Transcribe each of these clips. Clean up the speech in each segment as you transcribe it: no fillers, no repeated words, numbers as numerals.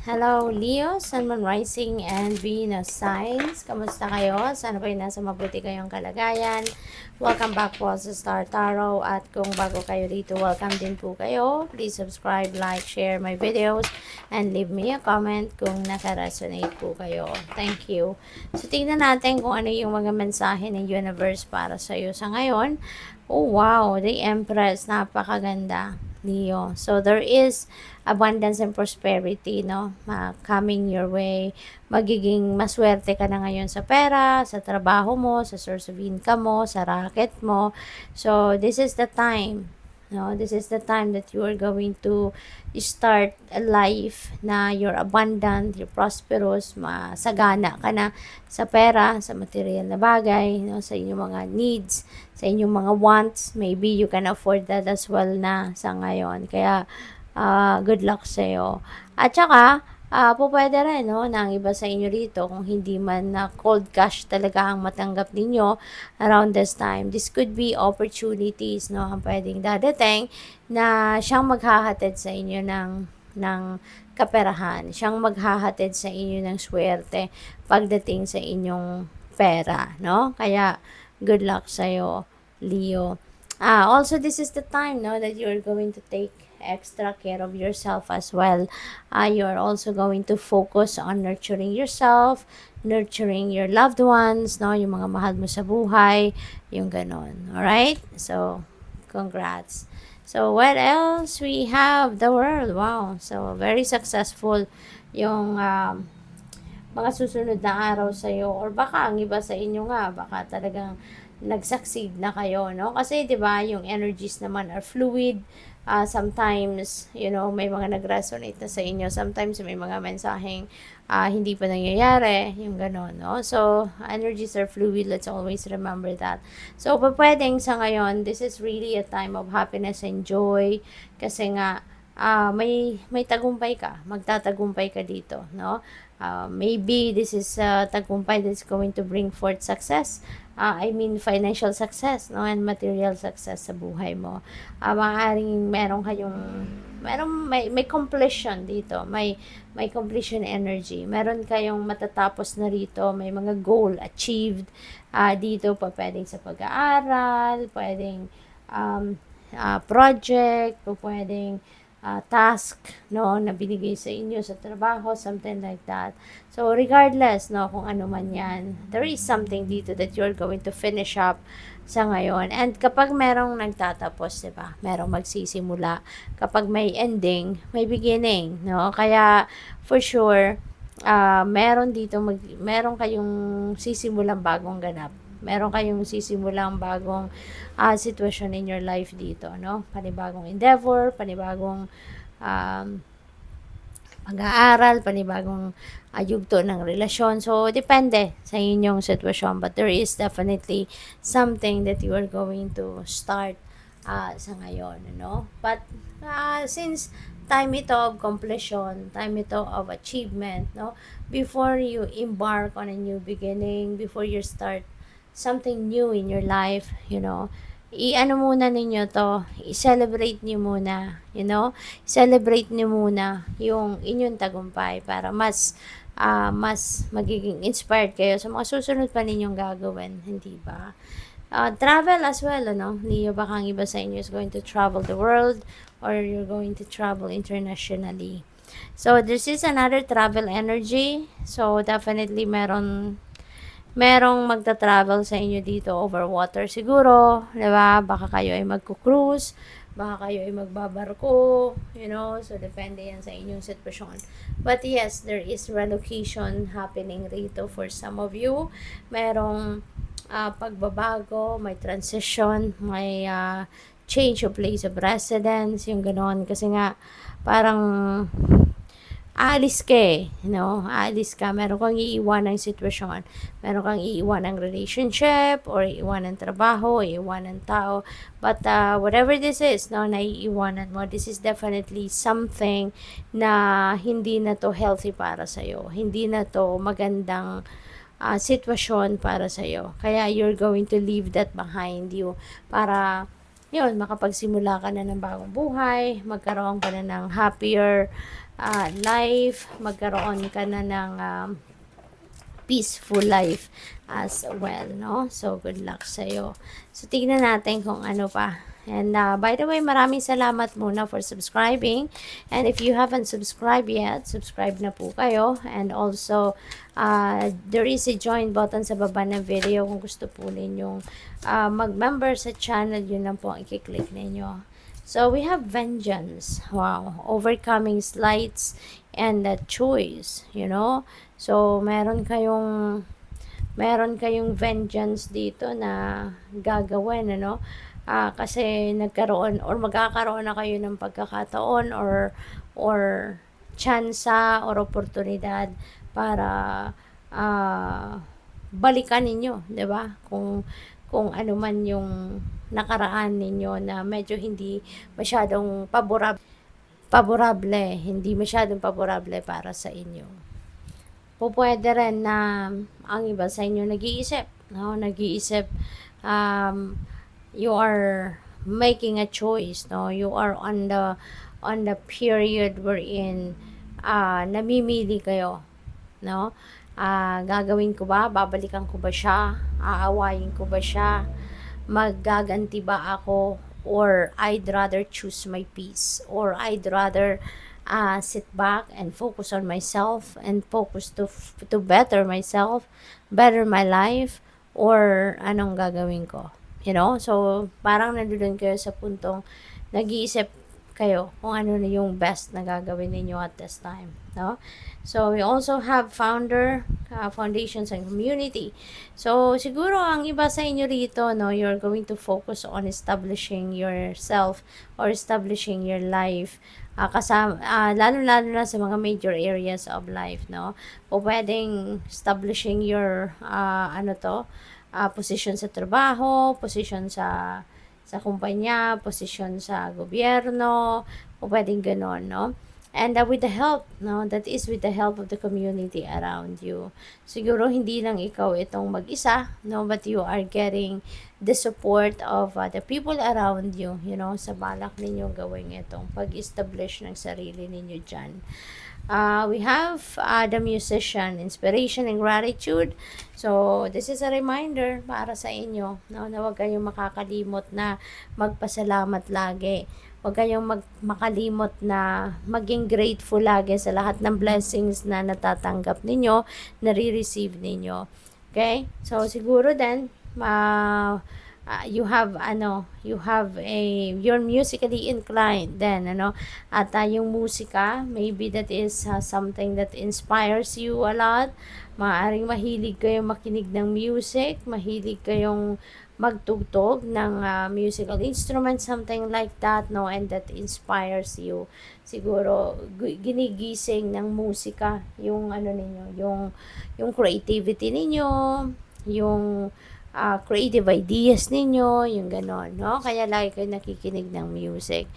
Hello, Leo, Sun, Moon, Rising, and Venus signs. Kamusta kayo? Sana po'y nasa mabuti kayong kalagayan. Welcome back po sa Star Tarot. At kung bago kayo dito, welcome din po kayo. Please subscribe, like, share my videos, and leave me a comment kung naka-resonate po kayo. Thank you. So, tingnan natin kung ano yung mga mensahe ng universe para sa iyo sa ngayon. Oh, wow. The Empress. Napakaganda. Leo. So, there is abundance and prosperity, no? Coming your way. Magiging maswerte ka na ngayon sa pera, sa trabaho mo, sa source of income mo, sa racket mo. So, this is the time. No, this is the time that you are going to start a life na you're abundant, you're prosperous, masagana ka na sa pera, sa material na bagay, no, sa inyong mga needs, sa inyong mga wants. Maybe you can afford that as well na sa ngayon. Kaya, good luck sa'yo. At saka, pwede rin, no, na ang iba sa inyo rito, kung hindi man na cold cash talaga ang matanggap ninyo around this time, this could be opportunities, no, ang pwedeng dadating na siyang maghahatid sa inyo ng kaperahan, siyang maghahatid sa inyo ng swerte pagdating sa inyong pera, no? Kaya, good luck sa'yo, Leo. Also, this is the time, no, that you're going to take extra care of yourself as well. You're also going to focus on nurturing yourself, nurturing your loved ones, no, yung mga mahal mo sa buhay, yung ganon. Alright? So, congrats. So, what else? We have the world. Wow. So, very successful yung mga susunod na araw sa iyo, or baka ang iba sa inyo nga baka talagang nag-succeed na kayo, no? Kasi 'di ba, yung energies naman are fluid. Sometimes, may mga nag-resonate na sa inyo. Sometimes may mga mensaheng hindi pa nangyayari, yung gano'n, no? So, energies are fluid. Let's always remember that. So, pwedeng sa ngayon, this is really a time of happiness and joy kasi nga may tagumpay ka, magtatagumpay ka dito, no? Maybe this is tagumpay that's going to bring forth success. I mean financial success, no, and material success sa buhay mo. Maaaring may completion dito, may completion energy. Meron kayong matatapos na rito, may mga goal achieved dito pa, pwedeng sa pag-aaral, pwedeng project, o pwedeng task, no, na binigay sa inyo sa trabaho, something like that. So, regardless, no, kung ano man yan, there is something dito that you're going to finish up sa ngayon. And kapag merong nagtatapos, diba, merong magsisimula. Kapag may ending, may beginning, no? Kaya, for sure, meron kayong sisimulang bagong ganap. Meron kayong sisimulang bagong sitwasyon in your life dito, no? Panibagong endeavor, panibagong pag-aaral, panibagong yugto ng relasyon. So, depende sa inyong sitwasyon. But there is definitely something that you are going to start sa ngayon, no? But, since time ito of completion, time ito of achievement, no? Before you embark on a new beginning, before you start something new in your life, i-ano muna ninyo to, i-celebrate niyo muna, celebrate niyo muna yung inyong tagumpay para mas magiging inspired kayo sa mga susunod pa ninyong gagawin, hindi ba? Travel as well, Leo, baka ang iba sa inyo is going to travel the world or you're going to travel internationally. So, this is another travel energy. So, definitely merong magta-travel sa inyo dito over water siguro, 'di ba? Baka kayo ay magko-cruise, baka kayo ay magbabarko, so depende yan sa inyong sitwasyon. But yes, there is relocation happening rito for some of you. Merong pagbabago, may transition, may change of place of residence, yung ganon. Kasi nga, parang aalis ka aalis ka, meron kang iiwan ng sitwasyon, meron kang iiwan ng relationship, or iiwan ng trabaho, iiwan ng tao, but whatever this is, naiiwanan mo, this is definitely something na hindi na to healthy para sa'yo, hindi na to magandang sitwasyon para sa'yo, kaya you're going to leave that behind you, para makapagsimula ka na ng bagong buhay, magkaroon ka na ng happier life, magkaroon ka na ng peaceful life as well, no? So, good luck sa'yo. So, tignan natin kung ano pa. And by the way, maraming salamat muna for subscribing. And if you haven't subscribed yet, subscribe na po kayo. And also, there is a join button sa baba ng video kung gusto po ninyong mag-member sa channel. Yun lang po ang i-click ninyo. So, we have vengeance. Wow. Overcoming slights and choice, you know. So, meron kayong vengeance dito na gagawin, ano? Kasi nagkaroon or magkakaroon na kayo ng pagkakataon or tsansa or oportunidad para balikan ninyo, 'di ba? Kung ano man yung nakaraan ninyo na medyo hindi masyadong hindi masyadong paborable para sa inyo. Pwede rin na ang iba sa inyo nag-iisip, no? Nag-iisip, you are making a choice, no? You are on the period wherein namimili kayo, no? Gagawin ko ba? Babalikan ko ba siya? Aawayin ko ba siya? Maggaganti ba ako? Or I'd rather choose my peace? Or I'd rather sit back and focus on myself and focus to better myself, better my life, or anong gagawin ko? You know? So, parang nandoon kayo sa puntong nag-iisip kayo kung ano na yung best na gagawin ninyo at this time, no? So, we also have foundations and community. So, siguro ang iba sa inyo rito, no, you're going to focus on establishing yourself or establishing your life. Lalo-lalo na sa mga major areas of life, no? O pwedeng establishing your, position sa trabaho, position sa kumpanya, posisyon sa gobyerno, o pwedeng ganon, no? And with the help, no, that is with the help of the community around you. Siguro hindi lang ikaw itong mag-isa, no, but you are getting the support of the people around you, you know, sa balak ninyo gawin itong pag-establish ng sarili ninyo dyan. We have the musician, inspiration and gratitude. So, this is a reminder para sa inyo, no, na huwag kayong makakalimot na magpasalamat lagi. Huwag kayong makalimot na maging grateful lagi sa lahat ng blessings na natatanggap ninyo, nare-receive ninyo. Okay? So, siguro din, you're musically inclined then, ano, at yung musika, maybe that is something that inspires you a lot. Maaaring mahilig kayong makinig ng music, mahilig kayong magtugtog ng musical instrument, something like that, no, and that inspires you. Siguro ginigising ng musika yung ano ninyo, yung creativity ninyo, yung creative ideas ninyo, yung ganon, no? Kaya lagi kayo nakikinig ng music.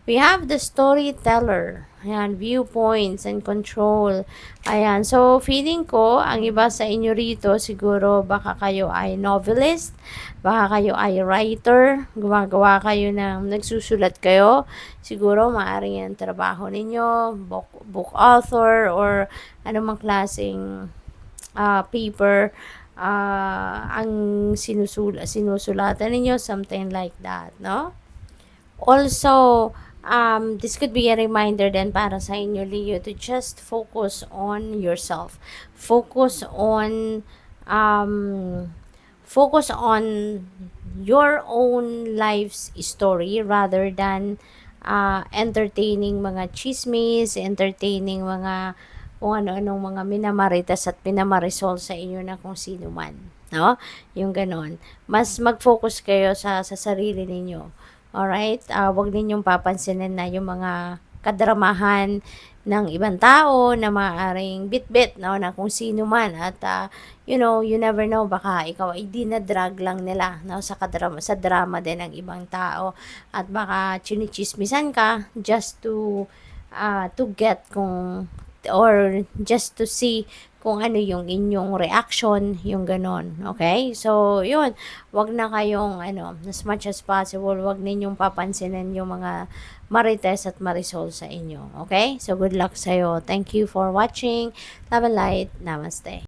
We have the storyteller, ayan, viewpoints and control, ayan. So, feeling ko, ang iba sa inyo rito, siguro baka kayo ay novelist, baka kayo ay writer, gumagawa kayo nagsusulat kayo, siguro maaaring yan trabaho ninyo, book author, or anumang klaseng paper, ang sinusulatan ninyo, something like that, no? Also, this could be a reminder then para sa inyo, Leo, to just focus on yourself. Focus on your own life's story rather than entertaining mga chismis, entertaining mga kung ano-anong mga minamarites at pinamarisol sa inyo na kung sino man, no? Yung ganon. Mas mag-focus kayo sa sarili ninyo. Alright? Huwag ninyong papansinin na yung mga kadramahan ng ibang tao na maaaring bit-bit, no, na kung sino man, at you know, you never know, baka ikaw ay dinadrag lang nila, no, sa drama din ng ibang tao, at baka chinichismisan ka just to get kung or just to see kung ano yung inyong reaction, yung ganon. Okay? So, yun. Wag na kayong, as much as possible, wag ninyong papansinin yung mga marites at marisol sa inyo. Okay? So, good luck sa'yo. Thank you for watching. Love and light. Namaste.